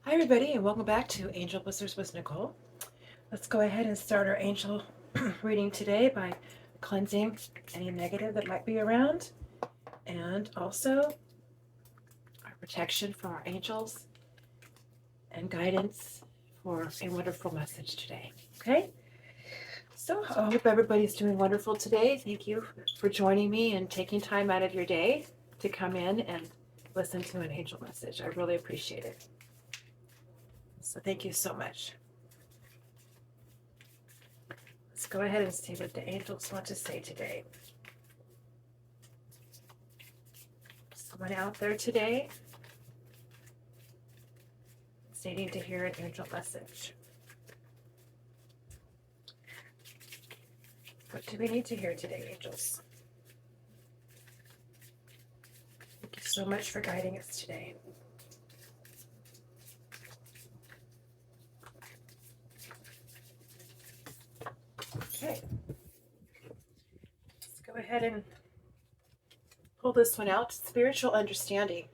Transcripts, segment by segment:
Hi, everybody, and welcome back to Angel Whispers with Nicole. Let's go ahead and start our angel reading today by cleansing any negative that might be around and also our protection for our angels and guidance for a wonderful message today. Okay? So I hope everybody's doing wonderful today. Thank you for joining me and taking time out of your day to come in and listen to an angel message. I really appreciate it. So thank you so much. Let's go ahead and see what the angels want to say today. Someone out there today is needing to hear an angel message. What do we need to hear today, angels? Thank you so much for guiding us today. Okay. Let's go ahead and pull this one out. Spiritual understanding.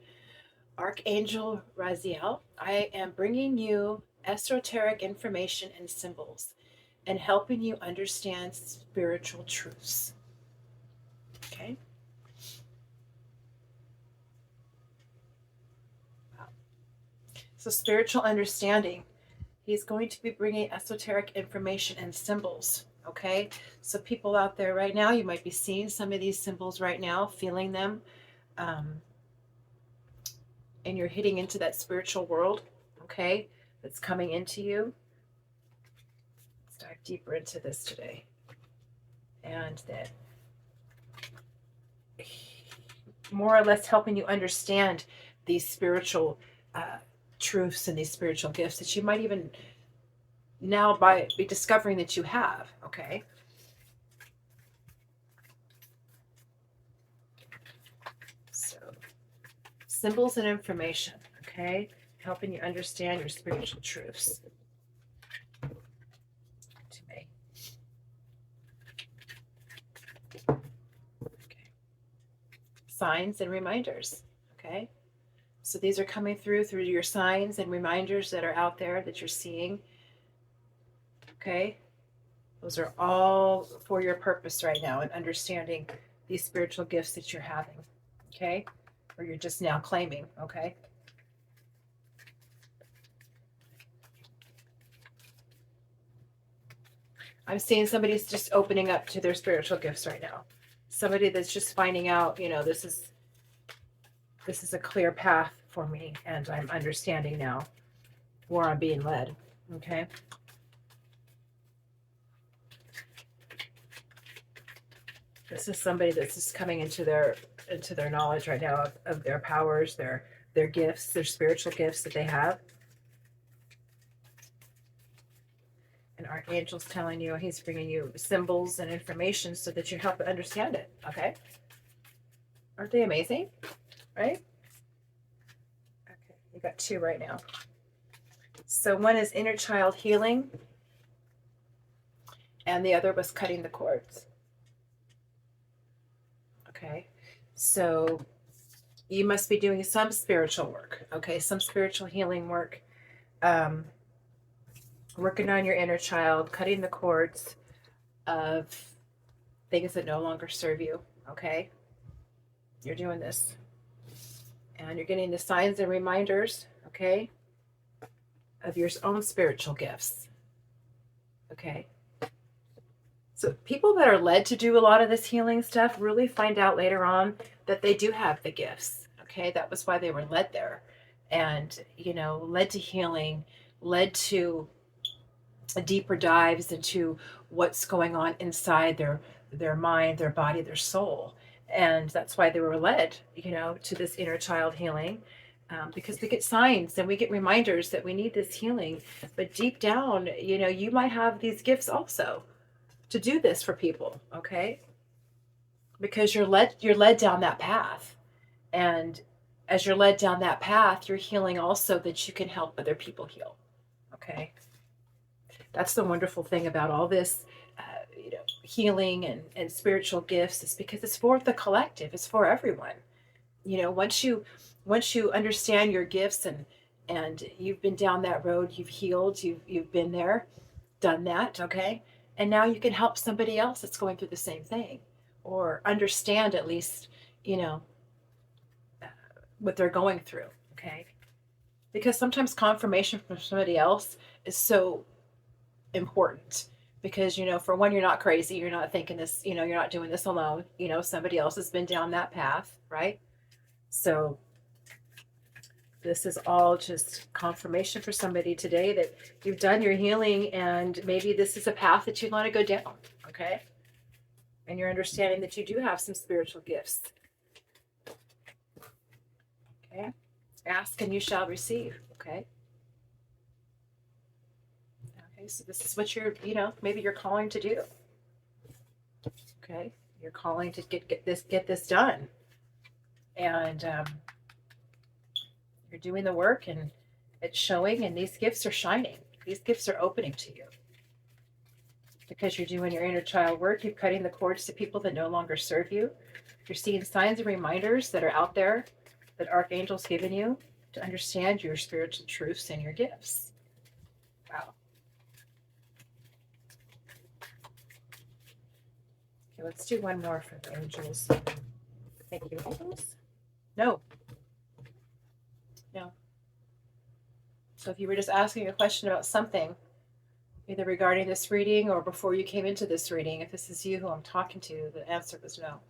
Archangel Raziel, I am bringing you esoteric information and symbols and helping you understand spiritual truths. Okay? Wow. So, spiritual understanding. He's going to be bringing esoteric information and symbols. Okay? So, people out there right now, you might be seeing some of these symbols right now, feeling them. And you're hitting into that spiritual world, okay, that's coming into you. Let's dive deeper into this today. And that more or less helping you understand these spiritual truths and these spiritual gifts that you might even now be discovering that you have, okay? So, symbols and information, okay? Helping you understand your spiritual truths. Signs and reminders, okay? So these are coming through your signs and reminders that are out there that you're seeing, okay? Those are all for your purpose right now in understanding these spiritual gifts that you're having, okay? Or you're just now claiming, okay? I'm seeing somebody's just opening up to their spiritual gifts right now. Somebody that's just finding out, this is a clear path for me, and I'm understanding now where I'm being led, okay? This is somebody that's just coming into their knowledge right now of their powers, their gifts, their spiritual gifts that they have. And Archangel's telling you, he's bringing you symbols and information so that you help understand it, okay? Aren't they amazing? Right? Okay, you got two right now. So one is inner child healing, and the other was cutting the cords. Okay, so you must be doing some spiritual work, okay? Some spiritual healing work, working on your inner child, cutting the cords of things that no longer serve you, okay? You're doing this. And you're getting the signs and reminders, okay, of your own spiritual gifts, okay? So people that are led to do a lot of this healing stuff really find out later on that they do have the gifts, okay? That was why they were led there. And, led to healing, led to deeper dives into what's going on inside their mind, their body, their soul. And that's why they were led, to this inner child healing, because we get signs and we get reminders that we need this healing. But deep down, you might have these gifts also to do this for people, okay? Because you're led down that path. And as you're led down that path, you're healing also that you can help other people heal, okay? That's the wonderful thing about all this, healing and spiritual gifts, is because it's for the collective. It's for everyone. Once you understand your gifts and you've been down that road, you've healed, you've been there, done that, okay? And now you can help somebody else that's going through the same thing, or understand at least, you know, what they're going through, okay? Because sometimes confirmation from somebody else is so important, because for one, you're not crazy, you're not thinking this, you're not doing this alone, somebody else has been down that path, right? So this is all just confirmation for somebody today that you've done your healing, and maybe this is a path that you want to go down, okay? And you're understanding that you do have some spiritual gifts, okay? Ask and you shall receive, okay? Okay, so this is what you're, maybe you're calling to do, okay? You're calling to get this done, and you're doing the work, and it's showing, and these gifts are shining. These gifts are opening to you because you're doing your inner child work. You're cutting the cords to people that no longer serve you. You're seeing signs and reminders that are out there that Archangel's given you to understand your spiritual truths and your gifts. Wow. Okay, let's do one more for the angels. Thank you, angels. No. So if you were just asking a question about something, either regarding this reading or before you came into this reading, if this is you who I'm talking to, the answer was no.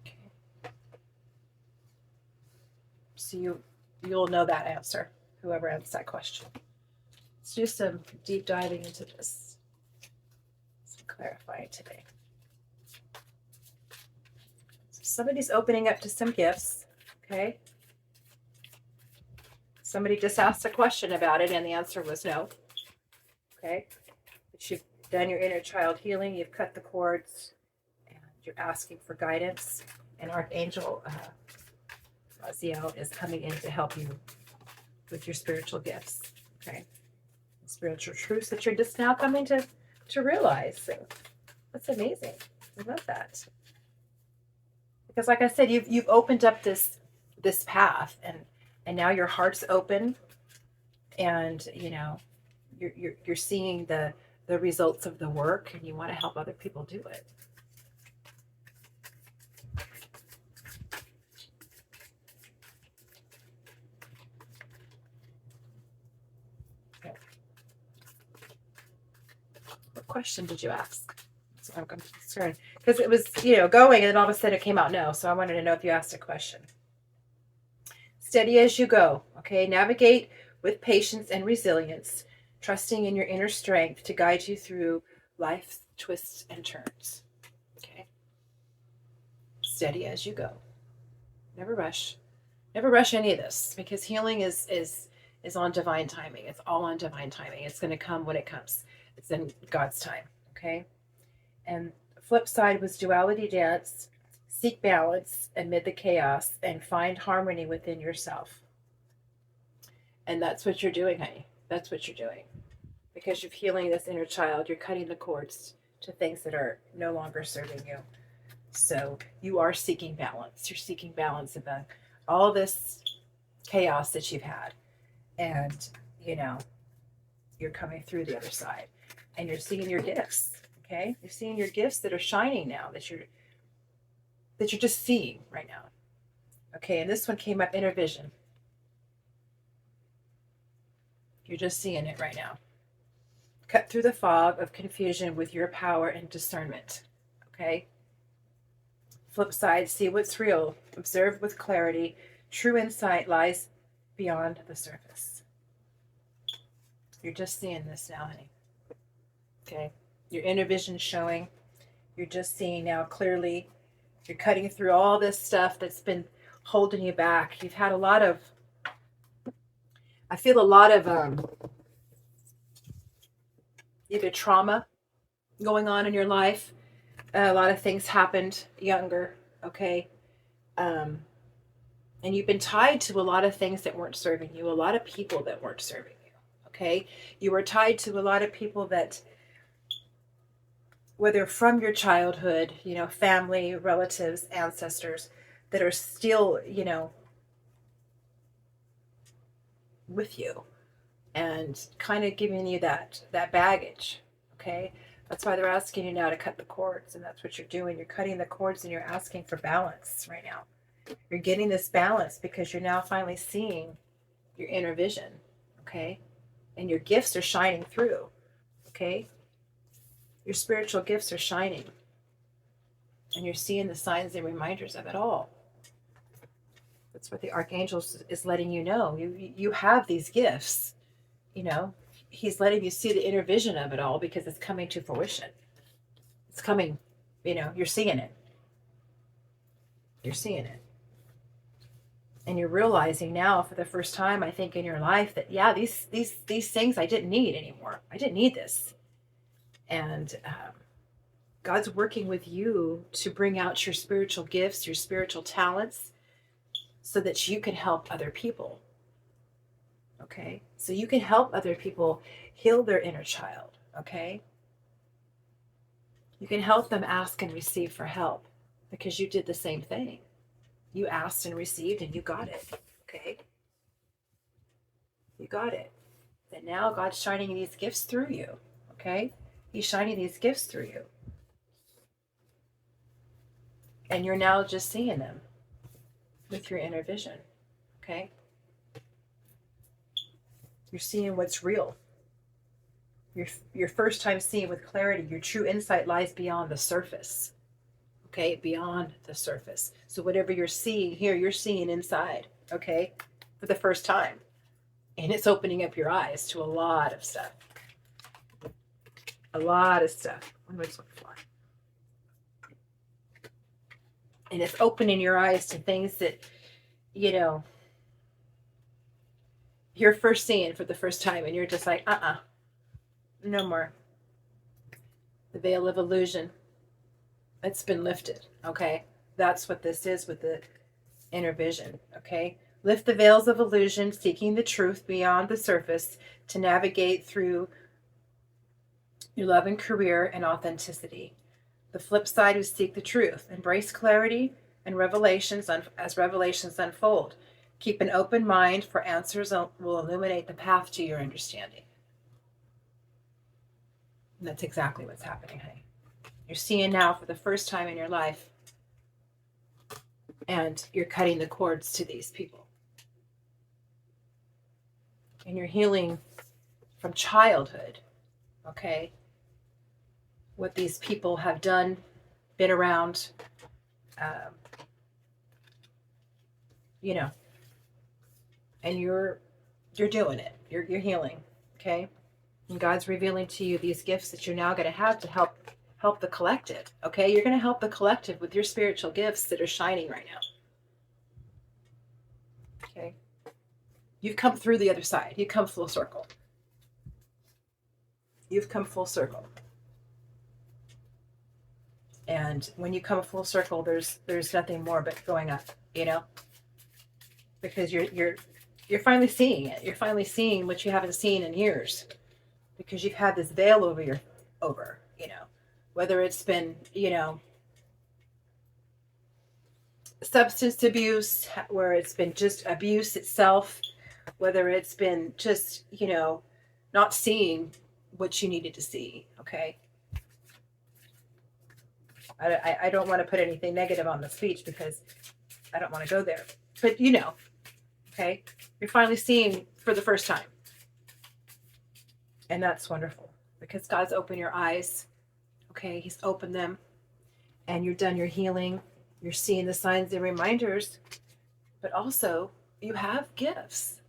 Okay. So you'll know that answer, whoever answers that question. Let's do some deep diving into this. Some clarifying today. So somebody's opening up to some gifts, okay? Somebody just asked a question about it, and the answer was no. Okay? But you've done your inner child healing, you've cut the cords, and you're asking for guidance. And Archangel Raziel is coming in to help you with your spiritual gifts. Okay? Spiritual truths that you're just now coming to realize. So that's amazing. I love that. Because like I said, you've opened up this path, and now your heart's open, and you're seeing the results of the work, and you want to help other people do it. Okay. What question did you ask? So I'm concerned because it was going, and then all of a sudden it came out no. So I wanted to know if you asked a question. Steady as you go, okay? Navigate with patience and resilience, trusting in your inner strength to guide you through life's twists and turns, okay? Steady as you go. Never rush. Never rush any of this, because healing is on divine timing. It's all on divine timing. It's going to come when it comes. It's in God's time, okay? And the flip side was duality dance. Seek balance amid the chaos and find harmony within yourself. And that's what you're doing, honey. That's what you're doing. Because you're healing this inner child, you're cutting the cords to things that are no longer serving you. So you are seeking balance. You're seeking balance about all this chaos that you've had. And, you're coming through the other side. And you're seeing your gifts, okay? You're seeing your gifts that are shining now, that you're just seeing right now. Okay, and this one came up, inner vision. You're just seeing it right now. Cut through the fog of confusion with your power and discernment. Okay? Flip side, see what's real. Observe with clarity. True insight lies beyond the surface. You're just seeing this now, honey. Okay? Your inner vision showing. You're just seeing now clearly. You're cutting through all this stuff that's been holding you back. You've had I feel a lot of either trauma going on in your life. A lot of things happened younger, okay? And you've been tied to a lot of things that weren't serving you, a lot of people that weren't serving you, okay? You were tied to a lot of people that, whether from your childhood, family, relatives, ancestors, that are still, with you and kind of giving you that baggage. Okay, that's why they're asking you now to cut the cords, and that's what you're doing. You're cutting the cords and you're asking for balance right now. You're getting this balance because you're now finally seeing your inner vision. Okay, and your gifts are shining through. Okay, your spiritual gifts are shining, and you're seeing the signs and reminders of it all. That's what the archangel is letting you know. You have these gifts. You know, he's letting you see the inner vision of it all because it's coming to fruition. It's coming. You know, you're seeing it. You're seeing it, and you're realizing now for the first time, I think, in your life that yeah, these things I didn't need anymore. I didn't need this, and God's working with you to bring out your spiritual gifts, your spiritual talents, so that you can help other people. Okay? So you can help other people heal their inner child. Okay? You can help them ask and receive for help because you did the same thing. You asked and received and you got it. Okay? You got it. And now God's shining these gifts through you. Okay? He's shining these gifts through you. And you're now just seeing them with your inner vision. Okay? You're seeing what's real. Your first time seeing with clarity. Your true insight lies beyond the surface. Okay? Beyond the surface. So whatever you're seeing here, you're seeing inside. Okay? For the first time. And it's opening up your eyes to a lot of stuff. A lot of stuff. When was it fly? And it's opening your eyes to things that, you know, you're first seeing for the first time, and you're just like, no more. The veil of illusion, it's been lifted. Okay, that's what this is with the inner vision. Okay, lift the veils of illusion, seeking the truth beyond the surface to navigate through your love and career and authenticity. The flip side is seek the truth, embrace clarity and revelations as revelations unfold. Keep an open mind, for answers will illuminate the path to your understanding. And that's exactly what's happening, honey. You're seeing now for the first time in your life, and you're cutting the cords to these people. And you're healing from childhood, okay? What these people have done, been around, you know, and you're doing it. You're healing, okay? And God's revealing to you these gifts that you're now going to have to help the collective, okay? You're going to help the collective with your spiritual gifts that are shining right now, okay? You've come through the other side. You've come full circle. You've come full circle. And when you come full circle, there's nothing more but going up, you know, because you're finally seeing it. You're finally seeing what you haven't seen in years, because you've had this veil over, you know, whether it's been, you know, substance abuse, where it's been just abuse itself, whether it's been just, you know, not seeing what you needed to see. Okay. I don't want to put anything negative on the speech because I don't want to go there, but you know, okay, you're finally seeing for the first time. And that's wonderful because God's opened your eyes. Okay. He's opened them, and you're done your healing. You're seeing the signs and reminders, but also you have gifts.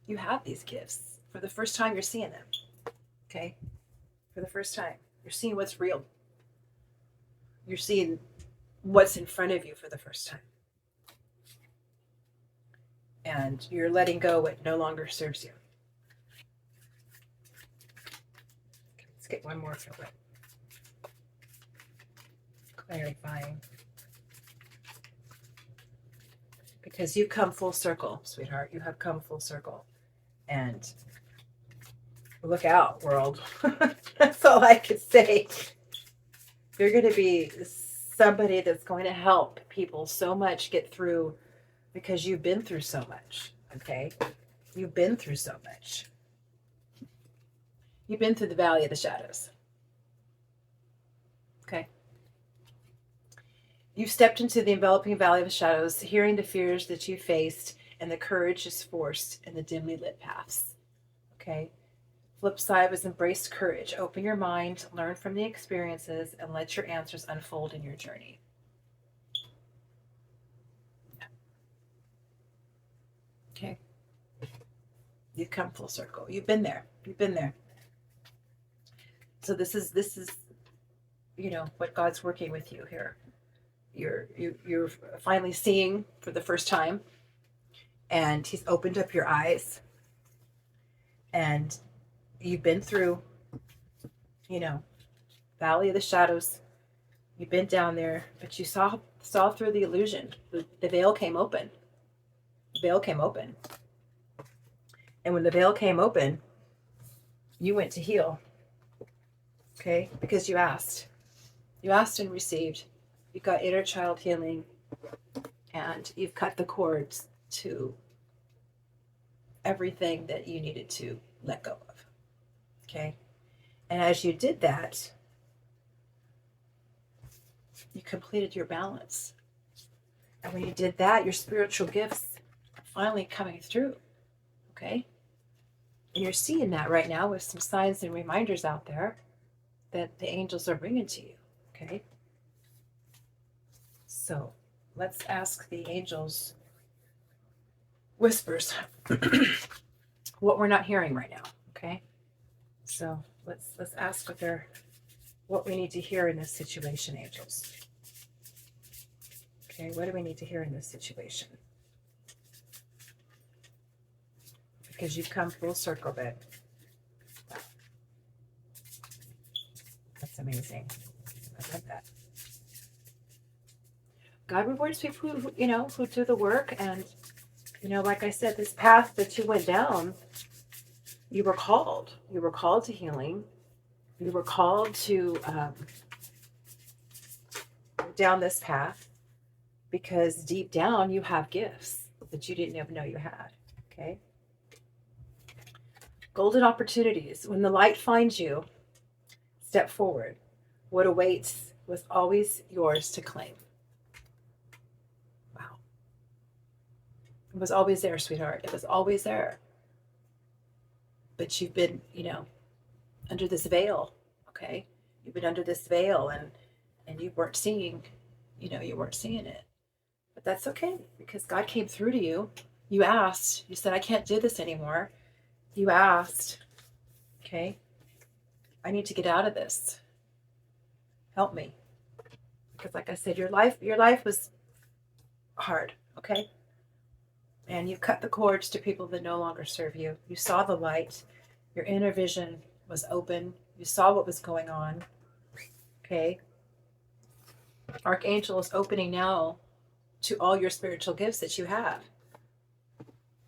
You have these gifts. For the first time, you're seeing them. Okay. For the first time, you're seeing what's real. You're seeing what's in front of you for the first time. And you're letting go what no longer serves you. Okay, let's get one more for it. Clarifying. Because you've come full circle, sweetheart. You have come full circle. And look out, world. That's all I could say. You're going to be somebody that's going to help people so much get through, because you've been through so much, okay? You've been through so much. You've been through the valley of the shadows. Okay. You've stepped into the enveloping valley of the shadows, hearing the fears that you faced, and the courage is forced in the dimly lit paths. Okay. Flip side was embrace courage. Open your mind, learn from the experiences, and let your answers unfold in your journey. Okay. You've come full circle. You've been there. You've been there. So this is what God's working with you here. You're finally seeing for the first time, and He's opened up your eyes, and you've been through, valley of the shadows. You've been down there, but you saw through the illusion. The veil came open. The veil came open. And when the veil came open, you went to heal. Okay? Because you asked. You asked and received. You got inner child healing, and you've cut the cords to everything that you needed to let go of. Okay? And as you did that, you completed your balance. And when you did that, your spiritual gifts are finally coming through. Okay? And you're seeing that right now with some signs and reminders out there that the angels are bringing to you. Okay? So let's ask the angels whispers what we're not hearing right now. Okay? So let's ask what we need to hear in this situation, angels. Okay, what do we need to hear in this situation? Because you've come full circle, babe. That's amazing. I love that. God rewards people who do the work. And, like I said, this path that you went down, you were called. You were called to healing. You were called to down this path because deep down you have gifts that you didn't even know you had. Okay? Golden opportunities. When the light finds you, step forward. What awaits was always yours to claim. Wow. It was always there, sweetheart. It was always there. But you've been, under this veil, okay? You've been under this veil and you weren't seeing, you weren't seeing it. But that's okay because God came through to you. You asked. You said, I can't do this anymore. You asked, okay? I need to get out of this. Help me. Because like I said, your life was hard, okay? And you've cut the cords to people that no longer serve you. You saw the light. Your inner vision was open. You saw what was going on, okay? Archangel is opening now to all your spiritual gifts that you have.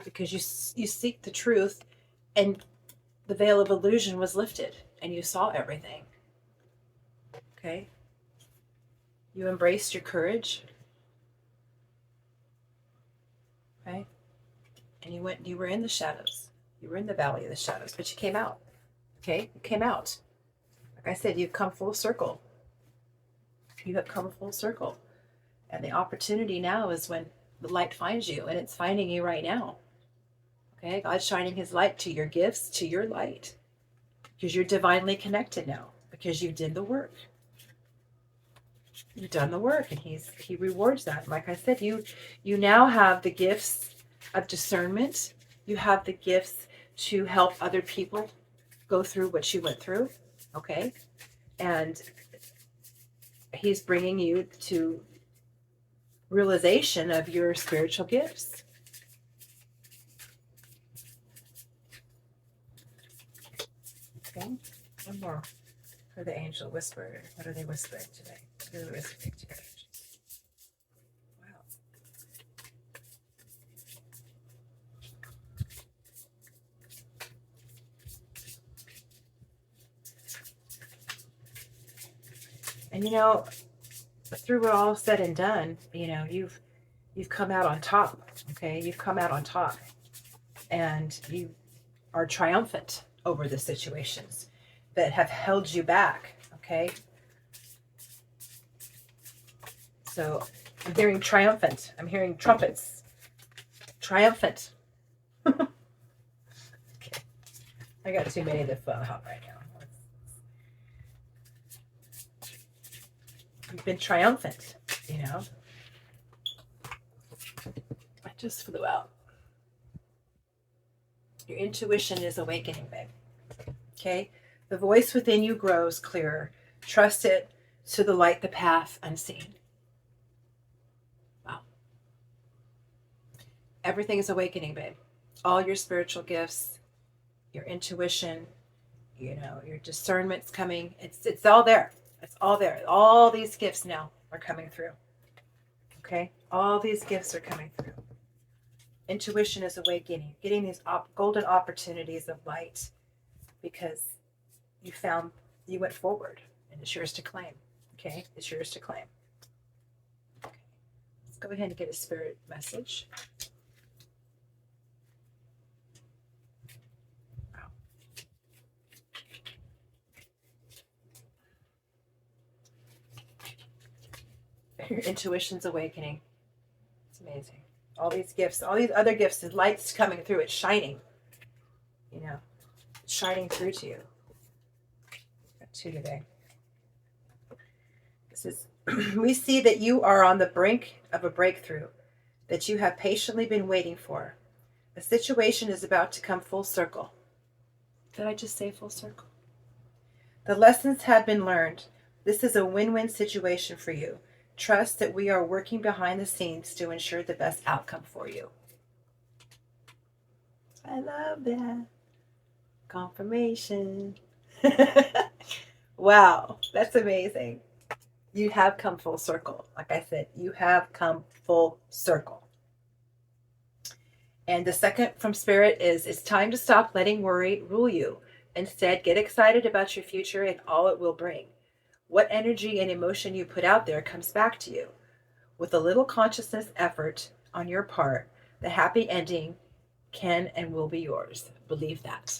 Because you seek the truth, and the veil of illusion was lifted, and you saw everything. Okay? You embraced your courage. Okay? And you were in the shadows. You were in the valley of the shadows, but you came out. Okay? You came out. Like I said, you've come full circle. You have come full circle. And the opportunity now is when the light finds you, and it's finding you right now. Okay? God's shining His light to your gifts, to your light. Because you're divinely connected now. Because you did the work. You've done the work, and He rewards that. Like I said, you now have the gifts of discernment. You have the gifts to help other people go through what you went through. Okay? And He's bringing you to realization of your spiritual gifts. Okay? One more for the angel whisperer. What are they whispering today? What are they whispering today? Wow. And through it all said and done, you've come out on top. Okay? You've come out on top. and you are triumphant over the situations that have held you back. Okay. So I'm hearing triumphant. I'm hearing trumpets. Triumphant. Okay. I got too many to fill out right now. You've been triumphant, you know. I just flew out. Your intuition is awakening, babe. Okay? The voice within you grows clearer. Trust it to the light, the path unseen. Wow. Everything is awakening, babe. All your spiritual gifts, your intuition, you know, your discernment's coming. It's all there. It's all there. All these gifts now are coming through. Okay? All these gifts are coming through. Intuition is awakening, getting these golden opportunities of light because you went forward and it's yours to claim. Okay? It's yours to claim. Okay. Let's go ahead and get a spirit message. Wow. Your intuition's awakening. It's amazing. All these gifts, all these other gifts, the light's coming through. It's shining. You know, it's shining through to you. Got two today. This is, we see that you are on the brink of a breakthrough that you have patiently been waiting for. The situation is about to come full circle. Did I just say full circle? The lessons have been learned. This is a win-win situation for you. Trust that we are working behind the scenes to ensure the best outcome for you. I love that. Confirmation. Wow, that's amazing. You have come full circle. Like I said, you have come full circle. And the second from Spirit is, it's time to stop letting worry rule you. Instead, get excited about your future and all it will bring. What energy and emotion you put out there comes back to you. With a little consciousness effort on your part, the happy ending can and will be yours. Believe that.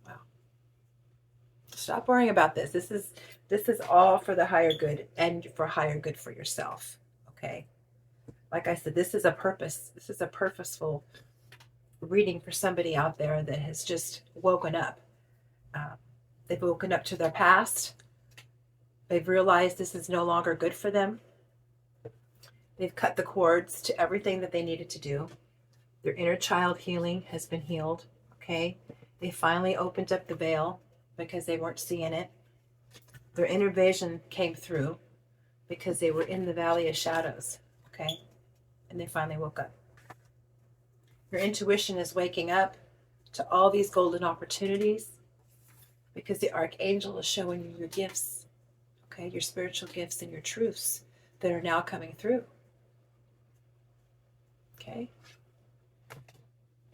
Wow. Stop worrying about this. This is all for the higher good and for higher good for yourself. Okay. Like I said, this is a purpose. This is a purposeful reading for somebody out there that has just woken up. They've woken up to their past. They've realized this is no longer good for them. They've cut the cords to everything that they needed to do. Their inner child healing has been healed. Okay. They finally opened up the veil because they weren't seeing it. Their inner vision came through because they were in the valley of shadows. Okay. And they finally woke up. Your intuition is waking up to all these golden opportunities because the archangel is showing you your gifts, okay, your spiritual gifts and your truths that are now coming through. Okay?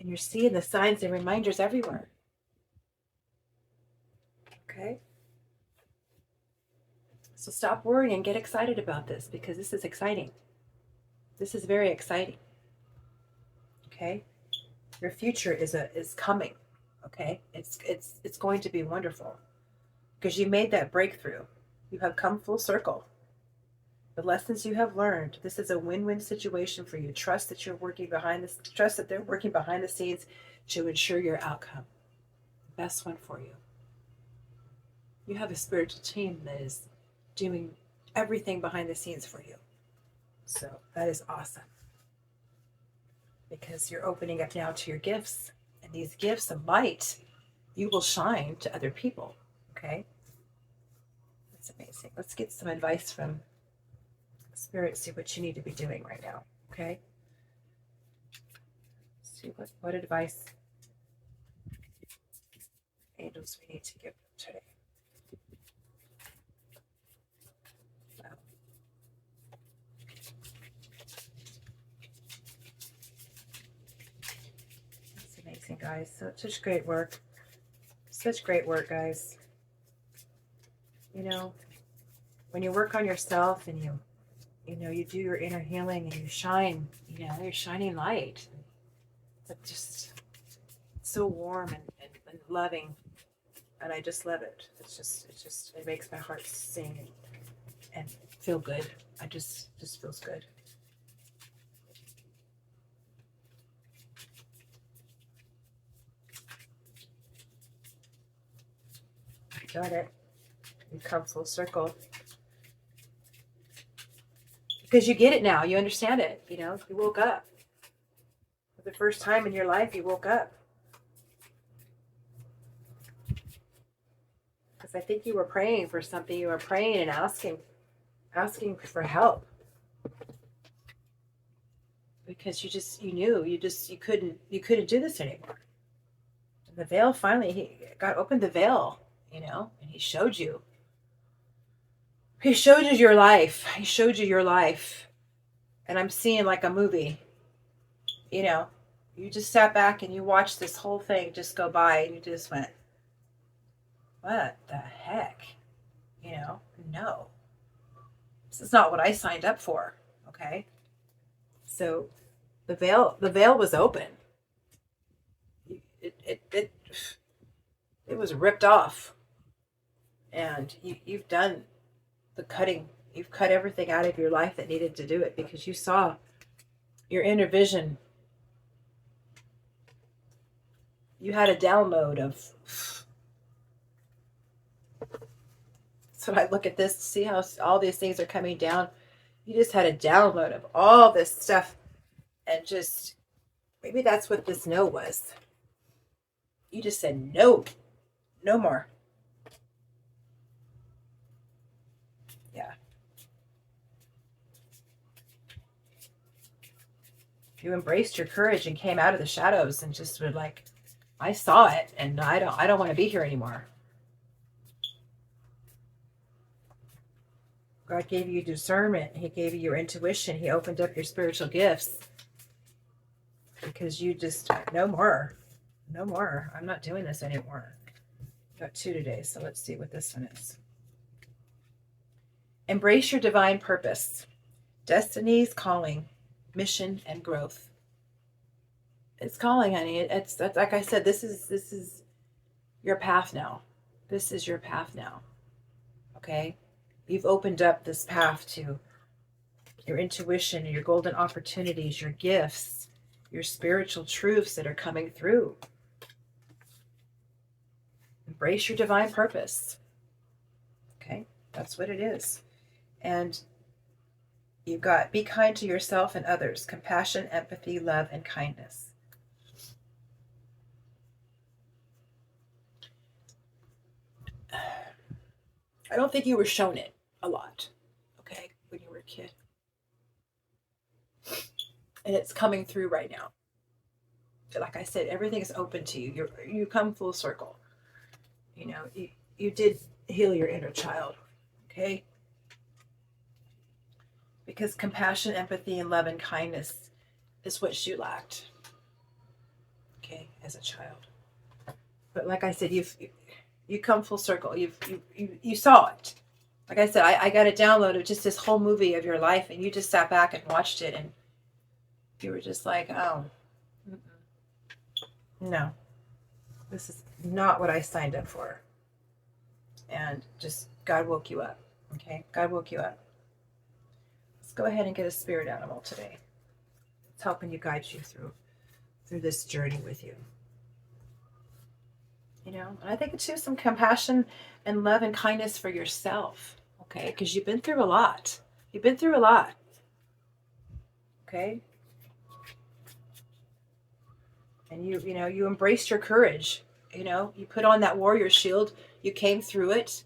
And you're seeing the signs and reminders everywhere. Okay? So stop worrying and get excited about this because this is exciting. This is very exciting. Okay? Your future is coming. Okay, it's going to be wonderful because you made that breakthrough. You have come full circle. The lessons you have learned. This is a win-win situation for you. Trust that you're working behind this. Trust that they're working behind the scenes to ensure your outcome. The best one for you. You have a spiritual team that is doing everything behind the scenes for you. So that is awesome because you're opening up now to your gifts. And these gifts of light, you will shine to other people. Okay? That's amazing. Let's get some advice from Spirit, see what you need to be doing right now. Okay? See what advice angels we need to give them today. Wow. Amazing, guys. So such great work. Such great work, guys. You know, when you work on yourself and you You know, you do your inner healing and you shine, you know, you're shining light. It's like just so warm and loving. And I just love it. It makes my heart sing and feel good. I just feels good. Got it. You come full circle. Because you get it now. You understand it. You know, you woke up. For the first time in your life, you woke up. Because I think you were praying for something. You were praying and asking for help. Because you couldn't do this anymore. And the veil finally, God opened the veil, you know, and he showed you. He showed you your life. He showed you your life. And I'm seeing like a movie, you know, you just sat back and you watched this whole thing just go by and you just went, what the heck? You know, no, this is not what I signed up for. Okay. So the veil was open. It was ripped off. And you've done the cutting. You've cut everything out of your life that needed to do it because you saw your inner vision. You had a download of. So I look at this, see how all these things are coming down. You just had a download of all this stuff, and just maybe that's what this no was. You just said no, no more. Yeah. You embraced your courage and came out of the shadows and just were like, I saw it, and I don't want to be here anymore. God gave you discernment. He gave you your intuition. He opened up your spiritual gifts because you just, no more. No more. I'm not doing this anymore. Got 2 today, so let's see what this one is. Embrace your divine purpose, destiny's calling, mission, and growth. It's calling, honey. That's like I said, this is your path now. This is your path now. Okay? You've opened up this path to your intuition, your golden opportunities, your gifts, your spiritual truths that are coming through. Embrace your divine purpose. Okay? That's what it is. And you've got be kind to yourself and others, compassion, empathy, love, and kindness. I don't think you were shown it a lot, okay, when you were a kid. And it's coming through right now. Like I said, everything is open to you. You come full circle. You know, you did heal your inner child, okay? Because compassion, empathy, and love and kindness is what you lacked, okay, as a child. But like I said, you come full circle. You saw it. Like I said, I got a download of just this whole movie of your life, and you just sat back and watched it, and you were just like, oh, no, this is not what I signed up for. And just God woke you up. Okay, God woke you up. Let's go ahead and get a spirit animal today. It's helping you, guide you through this journey with you. You know, and I think it's just some compassion and love and kindness for yourself, okay? Because you've been through a lot. You've been through a lot, okay? And you embraced your courage. You know, you put on that warrior shield. You came through it,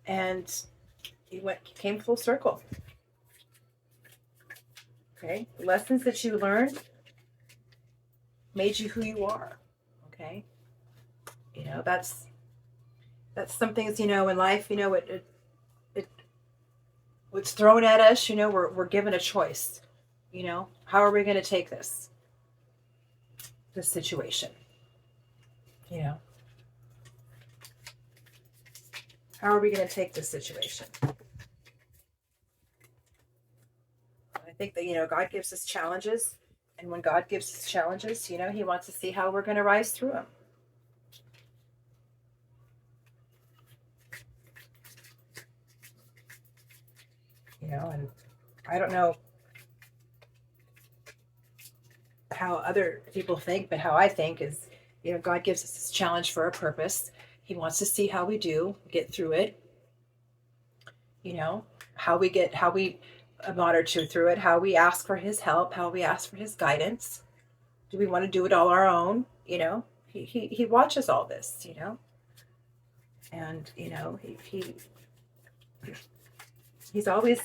and you came full circle. Okay, the lessons that you learned made you who you are. Okay. You know, that's some things, you know, in life, you know, what's thrown at us, you know, we're given a choice. You know, how are we going to take this situation? You know, how are we going to take this situation? think that, God gives us challenges. And when God gives us challenges, he wants to see how we're going to rise through them. And I don't know how other people think, but how I think is, God gives us this challenge for a purpose. He wants to see how we get through it. How we monitor through it, how we ask for his help, how we ask for his guidance. Do we want to do it all our own? He watches all this, and he's always,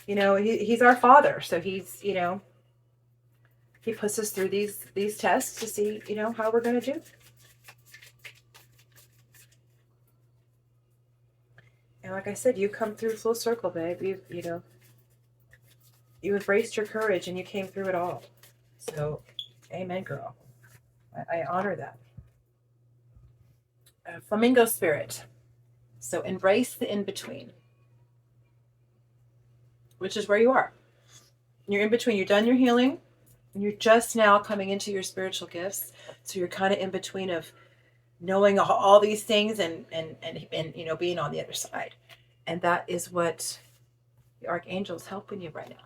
he's our father. So he's, he puts us through these tests to see, how we're going to do. And like I said, you come through full circle, babe. You embraced your courage and you came through it all. So, amen, girl. I honor that. Flamingo spirit. So embrace the in-between, which is where you are. You're in between. You're done your healing. And you're just now coming into your spiritual gifts. So you're kind of in between of knowing all these things and being on the other side. And that is what the archangel's helping you right now.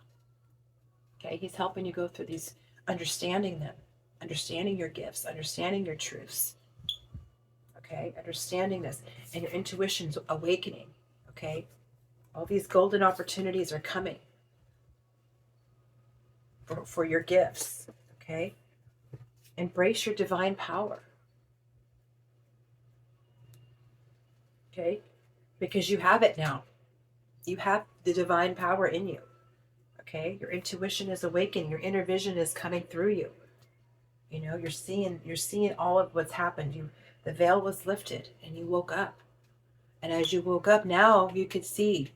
Okay, he's helping you go through these, understanding them, understanding your gifts, understanding your truths. Okay, understanding this, and your intuition's awakening. Okay, all these golden opportunities are coming for your gifts. Okay, embrace your divine power. Okay, because you have it now. You have the divine power in you. Okay, your intuition is awakening. Your inner vision is coming through you. You're seeing all of what's happened. The veil was lifted and you woke up. And as you woke up, now you could see.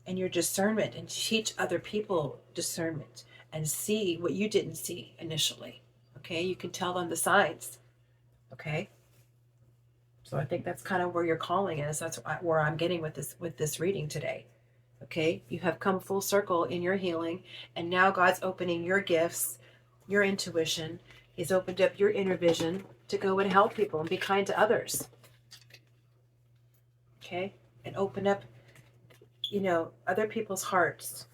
And your discernment, and teach other people discernment and see what you didn't see initially. Okay, you can tell them the signs. Okay. So I think that's kind of where your calling is. That's where I'm getting with this reading today. Okay, you have come full circle in your healing, and now God's opening your gifts, your intuition. He's opened up your inner vision to go and help people and be kind to others. Okay, and open up, other people's hearts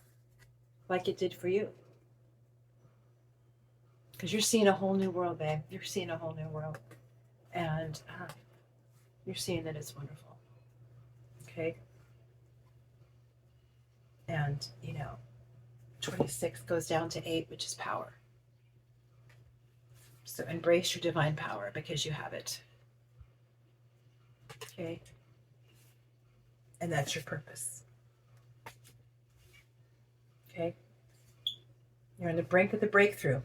like it did for you. Because you're seeing a whole new world, babe. You're seeing a whole new world. And you're seeing that it's wonderful. Okay. And, 26 goes down to 8, which is power. So embrace your divine power because you have it. Okay. And that's your purpose. Okay. You're on the brink of the breakthrough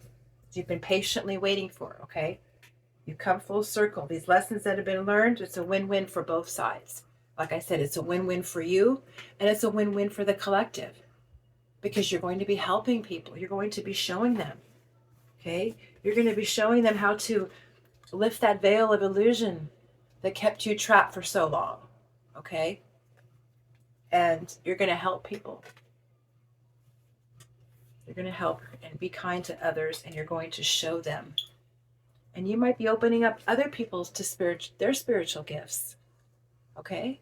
you've been patiently waiting for. Okay. You come full circle. These lessons that have been learned, it's a win-win for both sides. Like I said, it's a win-win for you, and it's a win-win for the collective, because you're going to be helping people. You're going to be showing them. Okay? You're going to be showing them how to lift that veil of illusion that kept you trapped for so long. Okay? And you're going to help people. You're going to help and be kind to others, and you're going to show them. And you might be opening up other people to their spiritual gifts. Okay?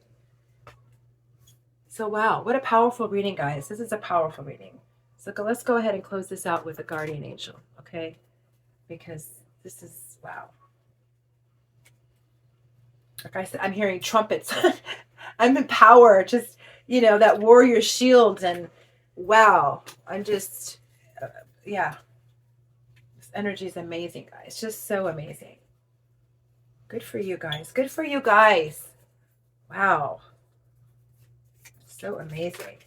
So wow, what a powerful reading, guys. This is a powerful reading. So let's go ahead and close this out with a guardian angel, okay? Because this is, wow. Like I said, I'm hearing trumpets. I'm in power, just, that warrior shield, and wow. I'm just, yeah. This energy is amazing, guys. Just so amazing. Good for you guys. Good for you guys. Wow. So amazing.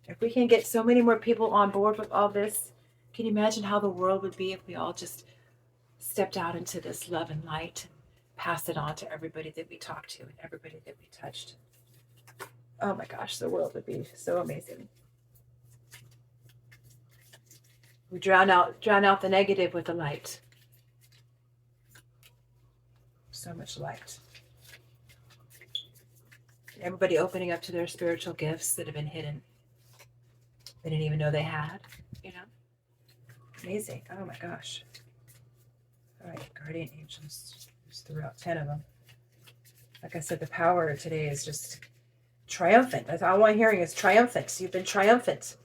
If we can get so many more people on board with all this, can you imagine how the world would be if we all just stepped out into this love and light and passed it on to everybody that we talked to and everybody that we touched? Oh my gosh, the world would be so amazing. We drown out the negative with the light. So much light. Everybody opening up to their spiritual gifts that have been hidden. They didn't even know they had, you know? Amazing. Oh my gosh. All right, guardian angels. Just threw out 10 of them. Like I said, the power today is just triumphant. That's all I'm hearing is triumphant. You've been triumphant.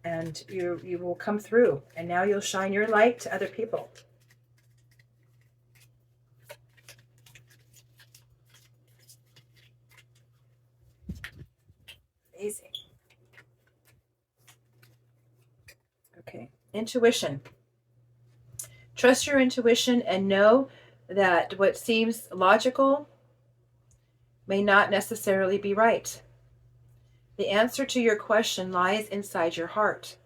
And you will come through. And now you'll shine your light to other people. Amazing. Okay. Intuition. Trust your intuition and know that what seems logical may not necessarily be right. The answer to your question lies inside your heart.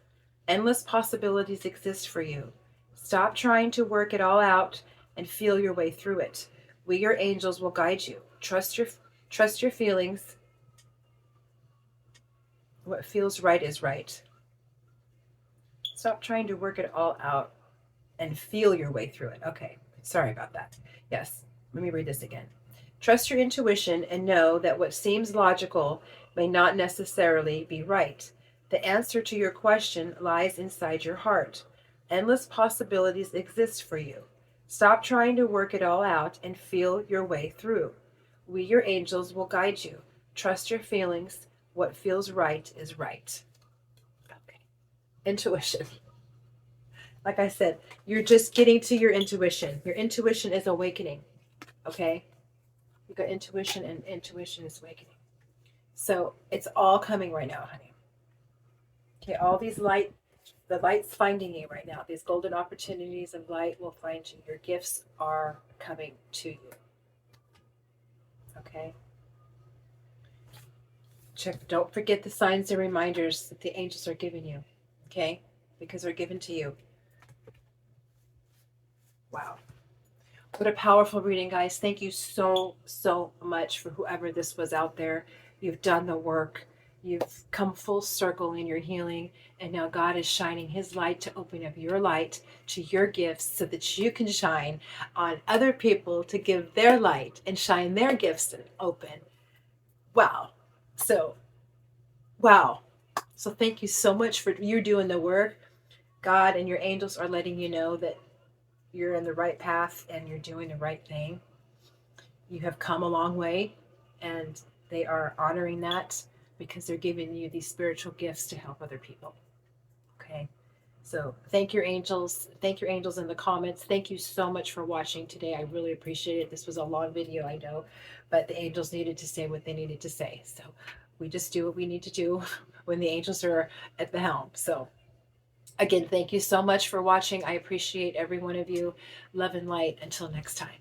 Endless possibilities exist for you. Stop trying to work it all out and feel your way through it. We, your angels, will guide you. Trust your feelings. What feels right is right. Stop trying to work it all out and feel your way through it. Okay, sorry about that. Yes, let me read this again. Trust your intuition and know that what seems logical may not necessarily be right. The answer to your question lies inside your heart. Endless possibilities exist for you. Stop trying to work it all out and feel your way through. We, your angels, will guide you. Trust your feelings. What feels right is right. Okay. Intuition. Like I said, you're just getting to your intuition. Your intuition is awakening. Okay? You got intuition, and intuition is awakening. So it's all coming right now, honey. Okay, all these the light's finding you right now. These golden opportunities of light will find you. Your gifts are coming to you. Okay? Don't forget the signs and reminders that the angels are giving you. Okay? Because they're given to you. Wow. What a powerful reading, guys. Thank you so much for whoever this was out there. You've done the work. You've come full circle in your healing. And now God is shining his light to open up your light to your gifts so that you can shine on other people to give their light and shine their gifts open. Wow. Wow. So thank you so much for you doing the work. God and your angels are letting you know that you're in the right path and you're doing the right thing. You have come a long way, and they are honoring that because they're giving you these spiritual gifts to help other people. Okay. So thank your angels. Thank your angels in the comments. Thank you so much for watching today. I really appreciate it. This was a long video, I know, but the angels needed to say what they needed to say. So we just do what we need to do when the angels are at the helm. So again, thank you so much for watching. I appreciate every one of you. Love and light. Until next time.